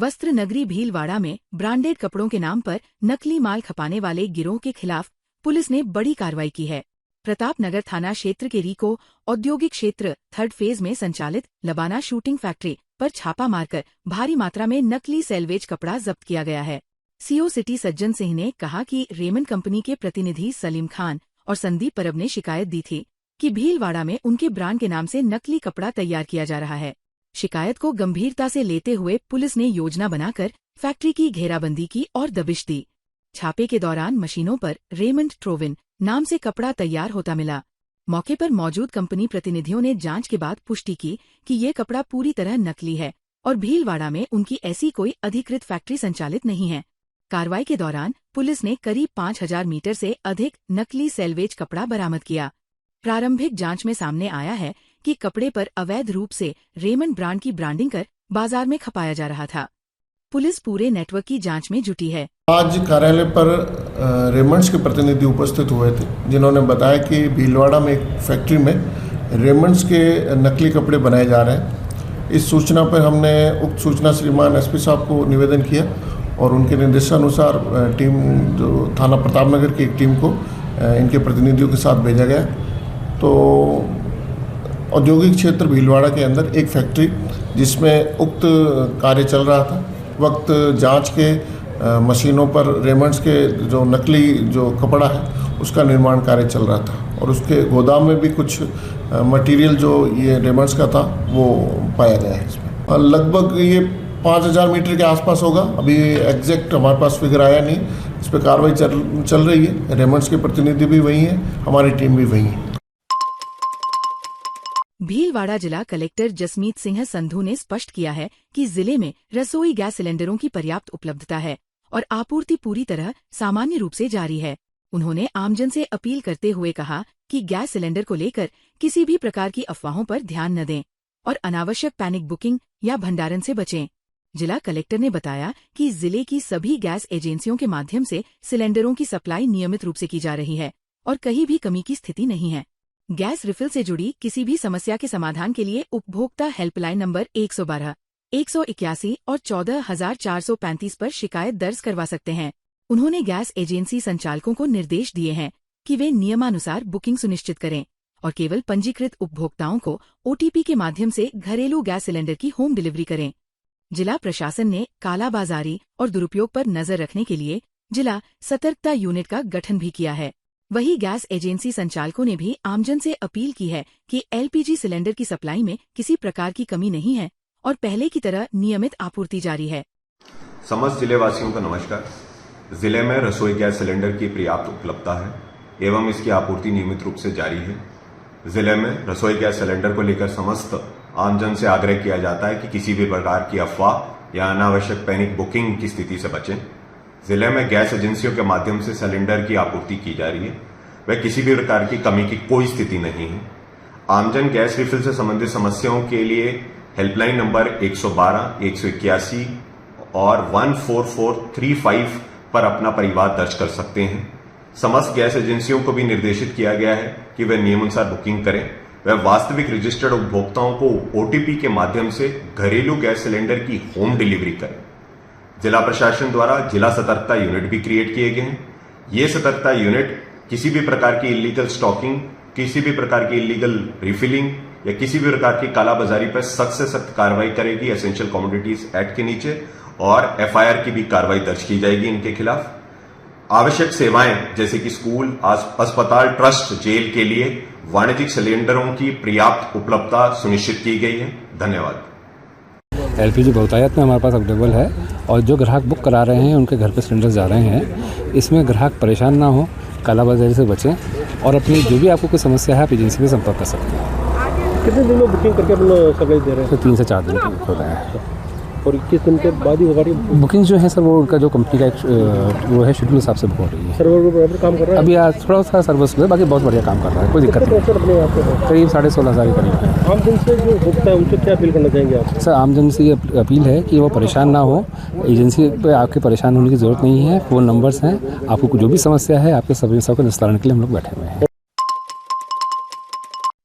वस्त्र नगरी भीलवाड़ा में ब्रांडेड कपड़ों के नाम पर नकली माल खपाने वाले गिरोह के खिलाफ पुलिस ने बड़ी कार्रवाई की है। प्रताप नगर थाना क्षेत्र के रीको औद्योगिक क्षेत्र 3rd फेज में संचालित लबाना शूटिंग फैक्ट्री पर छापा मारकर भारी मात्रा में नकली सेल्वेज कपड़ा जब्त किया गया है। सीओ सिटी सज्जन सिंह ने कहा कि रेमंड कंपनी के प्रतिनिधि सलीम खान और संदीप परब ने शिकायत दी थी कि भीलवाड़ा में उनके ब्रांड के नाम से नकली कपड़ा तैयार किया जा रहा है। शिकायत को गंभीरता से लेते हुए पुलिस ने योजना बनाकर फैक्ट्री की घेराबंदी की और दबिश दी। छापे के दौरान मशीनों पर रेमंड ट्रोविन नाम से कपड़ा तैयार होता मिला। मौके पर मौजूद कंपनी प्रतिनिधियों ने जांच के बाद पुष्टि की कि ये कपड़ा पूरी तरह नकली है और भीलवाड़ा में उनकी ऐसी कोई अधिकृत फैक्ट्री संचालित नहीं है। कार्रवाई के दौरान पुलिस ने करीब 5000 मीटर से अधिक नकली सेल्वेज कपड़ा बरामद किया। प्रारंभिक जांच में सामने आया है कि कपड़े पर अवैध रूप से रेमंड ब्रांड की ब्रांडिंग कर बाजार में खपाया जा रहा था। पुलिस पूरे नेटवर्क की जांच में जुटी है। आज कार्यालय पर रेमंड्स के प्रतिनिधि उपस्थित हुए थे, जिन्होंने बताया कि भीलवाड़ा में एक फैक्ट्री में रेमंड्स के नकली कपड़े बनाए जा रहे हैं। इस सूचना पर हमने उक्त सूचना श्रीमान एसपी साहब को निवेदन किया और उनके निर्देशानुसार टीम जो थाना प्रतापनगर की एक टीम को इनके प्रतिनिधियों के साथ भेजा गया। तो औद्योगिक क्षेत्र भीलवाड़ा के अंदर एक फैक्ट्री जिसमें उक्त कार्य चल रहा था, वक्त जांच के मशीनों पर रेमंड्स के जो नकली जो कपड़ा है उसका निर्माण कार्य चल रहा था और उसके गोदाम में भी कुछ मटेरियल जो ये रेमंड्स का था वो पाया गया है। इसमें लगभग ये 5000 मीटर के आसपास होगा। अभी एग्जैक्ट हमारे पास फिगर आया नहीं। इस पर कार्रवाई चल रही है। रेमंड्स के प्रतिनिधि भी वही हैं, हमारी टीम भी वही है। भीलवाड़ा जिला कलेक्टर जसमीत सिंह संधू ने स्पष्ट किया है कि जिले में रसोई गैस सिलेंडरों की पर्याप्त उपलब्धता है और आपूर्ति पूरी तरह सामान्य रूप से जारी है। उन्होंने आमजन से अपील करते हुए कहा कि गैस सिलेंडर को लेकर किसी भी प्रकार की अफवाहों पर ध्यान न दें और अनावश्यक पैनिक बुकिंग या भंडारण से बचें। जिला कलेक्टर ने बताया कि जिले की सभी गैस एजेंसियों के माध्यम से सिलेंडरों की सप्लाई नियमित रूप से की जा रही है और कहीं भी कमी की स्थिति नहीं है। गैस रिफिल से जुड़ी किसी भी समस्या के समाधान के लिए उपभोक्ता हेल्पलाइन नंबर 112, 181 और 14435 पर शिकायत दर्ज करवा सकते हैं। उन्होंने गैस एजेंसी संचालकों को निर्देश दिए हैं कि वे नियमानुसार बुकिंग सुनिश्चित करें और केवल पंजीकृत उपभोक्ताओं को OTP के माध्यम से घरेलू गैस सिलेंडर की होम डिलीवरी करें। जिला प्रशासन ने कालाबाजारी और दुरुपयोग पर नजर रखने के लिए जिला सतर्कता यूनिट का गठन भी किया है। वहीं गैस एजेंसी संचालकों ने भी आमजन से अपील की है कि LPG सिलेंडर की सप्लाई में किसी प्रकार की कमी नहीं है और पहले की तरह नियमित आपूर्ति जारी है। समस्त जिले वासियों का नमस्कार। जिले में रसोई गैस सिलेंडर की पर्याप्त उपलब्धता है एवं इसकी आपूर्ति नियमित रूप से जारी है। जिले में रसोई गैस सिलेंडर को लेकर समस्त आमजन से आग्रह किया जाता है कि किसी भी प्रकार की अफवाह या अनावश्यक पैनिक बुकिंग की स्थिति से बचें। जिले में गैस एजेंसियों के माध्यम से सिलेंडर की आपूर्ति की जा रही है। वह किसी भी प्रकार की कमी की कोई स्थिति नहीं है। आमजन गैस रिफिल से संबंधित समस्याओं के लिए हेल्पलाइन नंबर 112, 181 और 14435 पर अपना परिवार दर्ज कर सकते हैं। समस्त गैस एजेंसियों को भी निर्देशित किया गया है कि वे नियमानुसार बुकिंग करें। वह वास्तविक रजिस्टर्ड उपभोक्ताओं को OTP के माध्यम से घरेलू गैस सिलेंडर की होम डिलीवरी करें। जिला प्रशासन द्वारा जिला सतर्कता यूनिट भी क्रिएट किए गए हैं। ये सतर्कता यूनिट किसी भी प्रकार की इलीगल स्टॉकिंग, किसी भी प्रकार की इलीगल रिफिलिंग या किसी भी प्रकार की कालाबाजारी पर सख्त से सख्त कार्रवाई करेगी एसेंशियल कमोडिटीज एक्ट के नीचे और FIR की भी कार्रवाई दर्ज की जाएगी इनके खिलाफ। आवश्यक सेवाएं जैसे कि स्कूल, अस्पताल, ट्रस्ट, जेल के लिए वाणिज्यिक सिलेंडरों की पर्याप्त उपलब्धता सुनिश्चित की गई है। धन्यवाद। LPG बहुतायत में हमारे पास अवेलेबल है और जो ग्राहक बुक करा रहे हैं उनके घर पे सिलेंडर जा रहे हैं। इसमें ग्राहक परेशान ना हो, कालाबाजारी से बचें और अपनी जो भी आपको कोई समस्या है आप एजेंसी में संपर्क कर सकते हैं। कितने दिन में बुकिंग करके अपना सप्लाई दे रहे हैं? 3 से 4 दिन हो रहे हैं। और किस दिन के बाद ही होगा? बुकिंग जो है सर वो उनका जो कंपनी का एक वो है शेड्यूल हिसाब से बुक हो रही है। सर्वर पर बराबर काम कर रहा है? अभी आज थोड़ा सा सर्विस है, बाकी बहुत बढ़िया काम कर रहा है, कोई दिक्कत नहीं। करीब 16,500 के करीब है। आमजन से जो भुगता है उनसे क्या अपील करना चाहेंगे आप? सर आमजन से ये अपील है कि वो परेशान ना हो। एजेंसी पे आपके परेशान होने की जरूरत नहीं है। फ़ोन नंबर्स हैं, आपको जो भी समस्या है आपके सभी सबको निस्तारण के लिए हम लोग बैठे हुए हैं।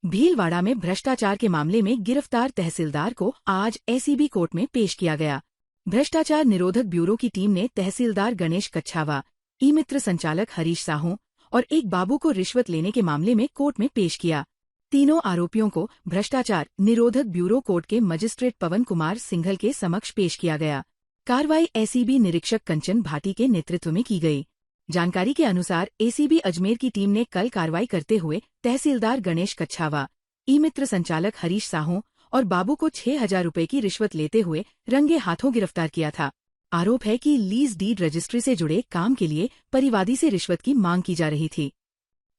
भीलवाड़ा में भ्रष्टाचार के मामले में गिरफ्तार तहसीलदार को आज ACB कोर्ट में पेश किया गया। भ्रष्टाचार निरोधक ब्यूरो की टीम ने तहसीलदार गणेश कच्छावा, ई मित्र संचालक हरीश साहू और एक बाबू को रिश्वत लेने के मामले में कोर्ट में पेश किया। तीनों आरोपियों को भ्रष्टाचार निरोधक ब्यूरो कोर्ट के मजिस्ट्रेट पवन कुमार सिंघल के समक्ष पेश किया गया। कार्रवाई एसीबी निरीक्षक कंचन भाटी के नेतृत्व में की गई। जानकारी के अनुसार एसीबी अजमेर की टीम ने कल कार्रवाई करते हुए तहसीलदार गणेश कच्छावा, ई मित्र संचालक हरीश साहू और बाबू को 6,000 रुपए की रिश्वत लेते हुए रंगे हाथों गिरफ्तार किया था। आरोप है कि लीज डीड रजिस्ट्री से जुड़े काम के लिए परिवादी से रिश्वत की मांग की जा रही थी।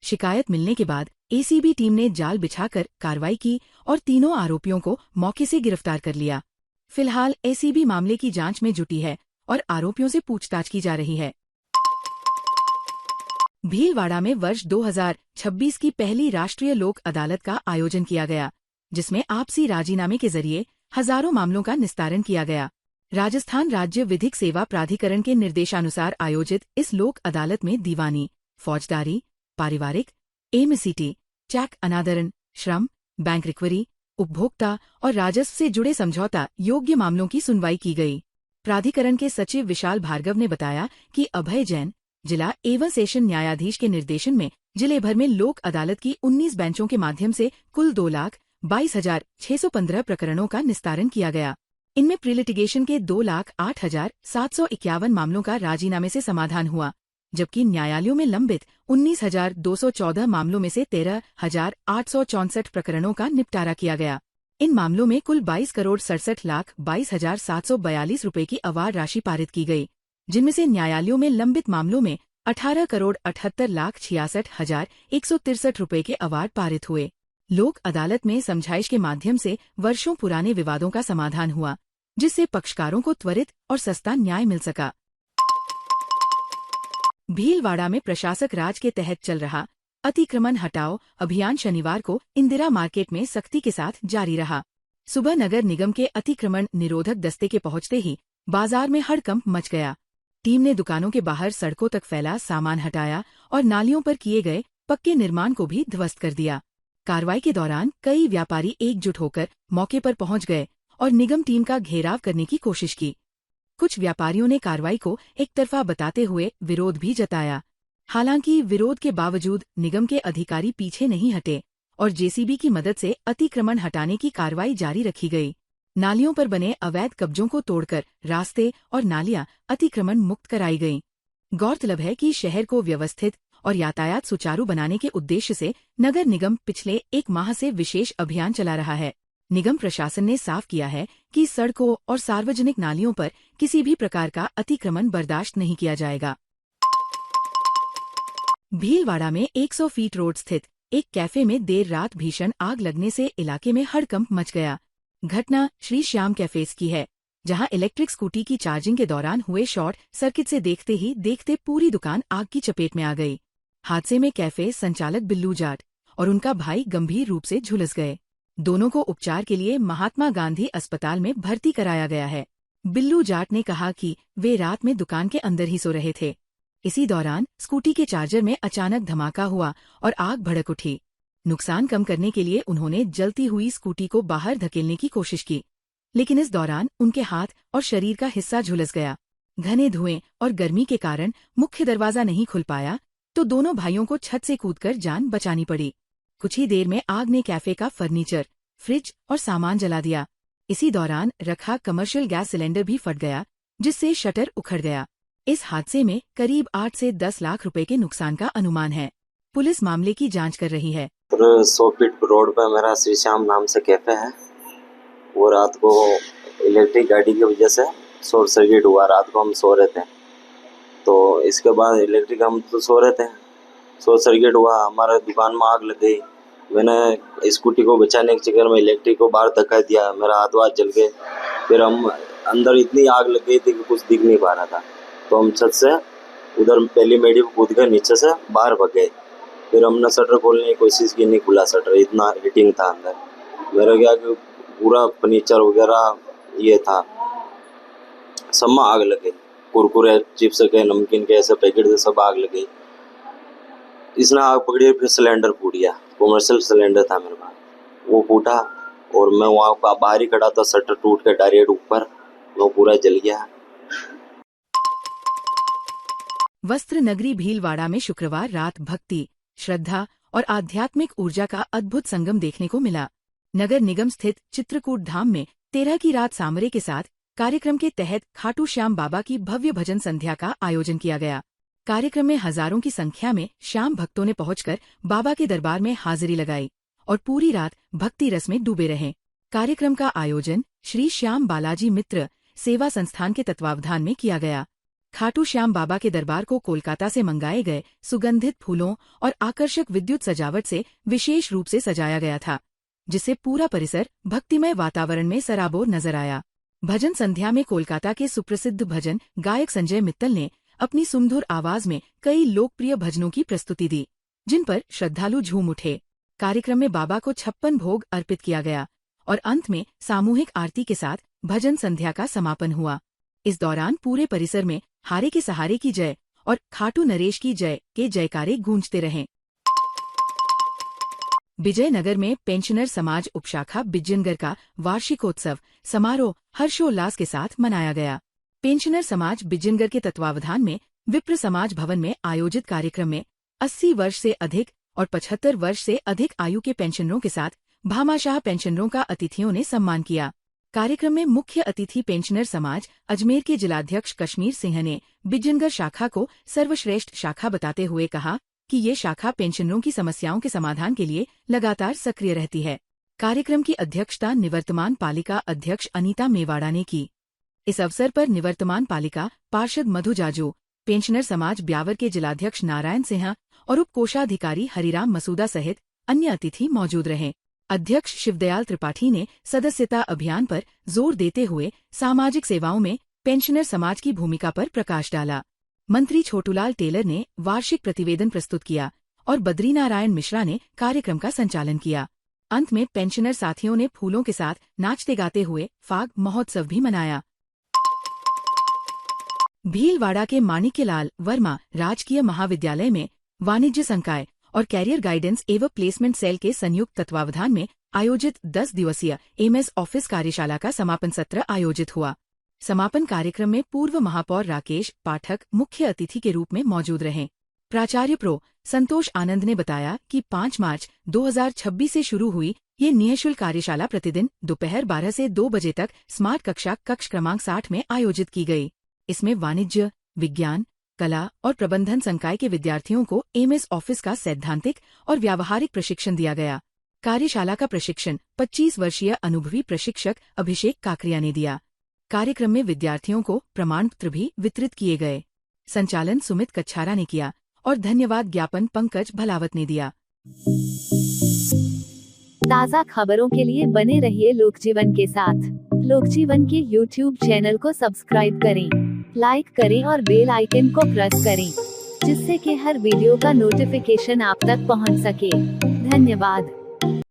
शिकायत मिलने के बाद एसीबी टीम ने जाल बिछाकर कार्रवाई की और तीनों आरोपियों को मौके से गिरफ्तार कर लिया। फिलहाल एसीबी मामले की जांच में जुटी है और आरोपियों से पूछताछ की जा रही है। भीलवाड़ा में वर्ष 2026 की पहली राष्ट्रीय लोक अदालत का आयोजन किया गया, जिसमें आपसी राजीनामे के जरिए हजारों मामलों का निस्तारण किया गया। राजस्थान राज्य विधिक सेवा प्राधिकरण के निर्देशानुसार आयोजित इस लोक अदालत में दीवानी, फौजदारी, पारिवारिक, एमसीटी, चेक अनादरण, श्रम, बैंक रिकवरी, उपभोक्ता और राजस्व से जुड़े समझौता योग्य मामलों की सुनवाई की गई। प्राधिकरण के सचिव विशाल भार्गव ने बताया कि अभय जैन, जिला एवं सेशन न्यायाधीश के निर्देशन में जिले भर में लोक अदालत की 19 बेंचों के माध्यम से कुल 2,22,615 प्रकरणों का निस्तारण किया गया। इनमें प्रीलिटिगेशन के 2,08,751 मामलों का राजीनामे से समाधान हुआ, जबकि न्यायालयों में लंबित 19,214 मामलों में से 13,864 प्रकरणों का निपटारा किया गया। इन मामलों में कुल 22,67,22,742 रुपए की अवार्ड राशि पारित की गई, जिनमें से न्यायालयों में लंबित मामलों में 18,78,66,163 रुपए के अवार्ड पारित हुए। लोक अदालत में समझाइश के माध्यम से वर्षों पुराने विवादों का समाधान हुआ, जिससे पक्षकारों को त्वरित और सस्ता न्याय मिल सका। भीलवाड़ा में प्रशासक राज के तहत चल रहा अतिक्रमण हटाओ अभियान शनिवार को इंदिरा मार्केट में सख्ती के साथ जारी रहा। सुबह नगर निगम के अतिक्रमण निरोधक दस्ते के पहुंचते ही बाजार में हड़कंप मच गया। टीम ने दुकानों के बाहर सड़कों तक फैला सामान हटाया और नालियों पर किए गए पक्के निर्माण को भी ध्वस्त कर दिया। कार्रवाई के दौरान कई व्यापारी एकजुट होकर मौके पर पहुंच गए और निगम टीम का घेराव करने की कोशिश की। कुछ व्यापारियों ने कार्रवाई को एकतरफा बताते हुए विरोध भी जताया। हालांकि विरोध के बावजूद निगम के अधिकारी पीछे नहीं हटे और जेसीबी की मदद से अतिक्रमण हटाने की कार्रवाई जारी रखी गई। नालियों पर बने अवैध कब्जों को तोड़कर रास्ते और नालियां अतिक्रमण मुक्त कराई गईं। गौरतलब है कि शहर को व्यवस्थित और यातायात सुचारू बनाने के उद्देश्य से नगर निगम पिछले 1 माह से विशेष अभियान चला रहा है। निगम प्रशासन ने साफ किया है कि सड़कों और सार्वजनिक नालियों पर किसी भी प्रकार का अतिक्रमण बर्दाश्त नहीं किया जाएगा। भीलवाड़ा में 100 फीट रोड स्थित एक कैफे में देर रात भीषण आग लगने से इलाके में हड़कंप मच गया। घटना श्री श्याम कैफेस की है, जहां इलेक्ट्रिक स्कूटी की चार्जिंग के दौरान हुए शॉर्ट सर्किट से देखते पूरी दुकान आग की चपेट में आ गई। हादसे में कैफे संचालक बिल्लू जाट और उनका भाई गंभीर रूप से झुलस गए। दोनों को उपचार के लिए महात्मा गांधी अस्पताल में भर्ती कराया गया है। बिल्लू जाट ने कहा कि वे रात में दुकान के अंदर ही सो रहे थे। इसी दौरान स्कूटी के चार्जर में अचानक धमाका हुआ और आग भड़क उठी। नुकसान कम करने के लिए उन्होंने जलती हुई स्कूटी को बाहर धकेलने की कोशिश की, लेकिन इस दौरान उनके हाथ और शरीर का हिस्सा झुलस गया। घने धुएं और गर्मी के कारण मुख्य दरवाजा नहीं खुल पाया, तो दोनों भाइयों को छत से कूदकर जान बचानी पड़ी। कुछ ही देर में आग ने कैफे का फर्नीचर, फ्रिज और सामान जला दिया। इसी दौरान रखा कमर्शियल गैस सिलेंडर भी फट गया, जिससे शटर उखड़ गया। इस हादसे में करीब 8 से 10 लाख रुपए के नुकसान का अनुमान है। पुलिस मामले की जांच कर रही है। 100 फीट रोड पर मेरा श्री श्याम नाम से कैफे है। वो रात को इलेक्ट्रिक गाड़ी की वजह से शॉर्ट सर्किट हुआ। रात को हम सो रहे थे, तो इसके बाद इलेक्ट्रिक हम तो सो रहे थे, शॉर्ट सर्किट हुआ, हमारे दुकान में आग लग गई। मैंने स्कूटी को बचाने के चक्कर में इलेक्ट्रिक को बाहर धक्का दिया, मेरा हाथ जल गए। फिर हम अंदर इतनी आग लग गई थी कि कुछ दिख नहीं पा रहा था, तो हम छत से उधर पहली मेडी को कूद कर नीचे से बाहर भाग गए। फिर हमने शटर खोलने की कोशिश की, नहीं खुला शटर, इतना हीटिंग था अंदर। मेरा क्या कि पूरा फर्नीचर वगैरह ये था, सब में आग लग गई। कुरकुरे, चिप्स के, नमकीन के ऐसे पैकेट थे, सब आग लग गई। इसने आग पकड़ी, फिर सिलेंडर फूट गया। कमर्शियल सिलेंडर था मेरे पास, वो फूटा और मैं वहाँ बाहर ही खड़ा था। शटर टूट के डायरेक्ट ऊपर वो पूरा जल गया। वस्त्र नगरी भीलवाड़ा में शुक्रवार रात भक्ति, श्रद्धा और आध्यात्मिक ऊर्जा का अद्भुत संगम देखने को मिला। नगर निगम स्थित चित्रकूट धाम में 13 की रात सामरे के साथ कार्यक्रम के तहत खाटू श्याम बाबा की भव्य भजन संध्या का आयोजन किया गया। कार्यक्रम में हजारों की संख्या में श्याम भक्तों ने पहुंचकर बाबा के दरबार में हाजिरी लगाई और पूरी रात भक्ति रस में डूबे रहे। कार्यक्रम का आयोजन श्री श्याम बालाजी मित्र सेवा संस्थान के तत्वावधान में किया गया। खाटू श्याम बाबा के दरबार को कोलकाता से मंगाए गए सुगंधित फूलों और आकर्षक विद्युत सजावट से विशेष रूप से सजाया गया था, जिससे पूरा परिसर भक्तिमय वातावरण में सराबोर नजर आया। भजन संध्या में कोलकाता के सुप्रसिद्ध भजन गायक संजय मित्तल ने अपनी सुमधुर आवाज में कई लोकप्रिय भजनों की प्रस्तुति दी, जिन पर श्रद्धालु झूम उठे। कार्यक्रम में बाबा को 56 भोग अर्पित किया गया और अंत में सामूहिक आरती के साथ भजन संध्या का समापन हुआ। इस दौरान पूरे परिसर में हारे के सहारे की जय और खाटू नरेश की जय के जयकारे गूंजते रहे। विजयनगर में पेंशनर समाज उपशाखा बिज्जनगर का वार्षिकोत्सव समारोह हर्षोल्लास के साथ मनाया गया। पेंशनर समाज बिज्जनगर के तत्वावधान में विप्र समाज भवन में आयोजित कार्यक्रम में 80 वर्ष से अधिक और 75 वर्ष से अधिक आयु के पेंशनरों के साथ भामाशाह पेंशनरों का अतिथियों ने सम्मान किया। कार्यक्रम में मुख्य अतिथि पेंशनर समाज अजमेर के जिलाध्यक्ष कश्मीर सिंह ने बिज्जनगर शाखा को सर्वश्रेष्ठ शाखा बताते हुए कहा कि ये शाखा पेंशनरों की समस्याओं के समाधान के लिए लगातार सक्रिय रहती है। कार्यक्रम की अध्यक्षता निवर्तमान पालिका अध्यक्ष अनीता मेवाड़ा ने की। इस अवसर पर निवर्तमान पालिका पार्षद मधु जाजू, पेंशनर समाज ब्यावर के जिलाध्यक्ष नारायण सिंह और उप कोषाधिकारी हरिराम मसूदा सहित अन्य अतिथि मौजूद रहे। अध्यक्ष शिवदयाल त्रिपाठी ने सदस्यता अभियान पर जोर देते हुए सामाजिक सेवाओं में पेंशनर समाज की भूमिका पर प्रकाश डाला। मंत्री छोटूलाल टेलर ने वार्षिक प्रतिवेदन प्रस्तुत किया और बद्रीनारायण मिश्रा ने कार्यक्रम का संचालन किया। अंत में पेंशनर साथियों ने फूलों के साथ नाचते गाते हुए फाग महोत्सव भी मनाया। भीलवाड़ा के माणिक्यलाल वर्मा राजकीय महाविद्यालय में वाणिज्य संकाय और कैरियर गाइडेंस एवं प्लेसमेंट सेल के संयुक्त तत्वावधान में आयोजित 10 दिवसीय एमएस ऑफिस कार्यशाला का समापन सत्र आयोजित हुआ। समापन कार्यक्रम में पूर्व महापौर राकेश पाठक मुख्य अतिथि के रूप में मौजूद रहे। प्राचार्य प्रो संतोष आनंद ने बताया कि 5 मार्च 2026 से शुरू हुई ये निःशुल्क कार्यशाला प्रतिदिन दोपहर 12 से 2 बजे तक स्मार्ट कक्षा कक्ष क्रमांक 60 में आयोजित की गई। इसमें वाणिज्य, विज्ञान, कला और प्रबंधन संकाय के विद्यार्थियों को एमएस ऑफिस का सैद्धांतिक और व्यावहारिक प्रशिक्षण दिया गया। कार्यशाला का प्रशिक्षण 25 वर्षीय अनुभवी प्रशिक्षक अभिषेक काकरिया ने दिया। कार्यक्रम में विद्यार्थियों को प्रमाण पत्र भी वितरित किए गए। संचालन सुमित कच्छारा ने किया और धन्यवाद ज्ञापन पंकज भलावत ने दिया। ताज़ा खबरों के लिए बने रहिए लोकजीवन के साथ। लोकजीवन के YouTube चैनल को सब्सक्राइब करें, लाइक करें और बेल आइकन को प्रेस करें, जिससे कि हर वीडियो का नोटिफिकेशन आप तक पहुंच सके। धन्यवाद।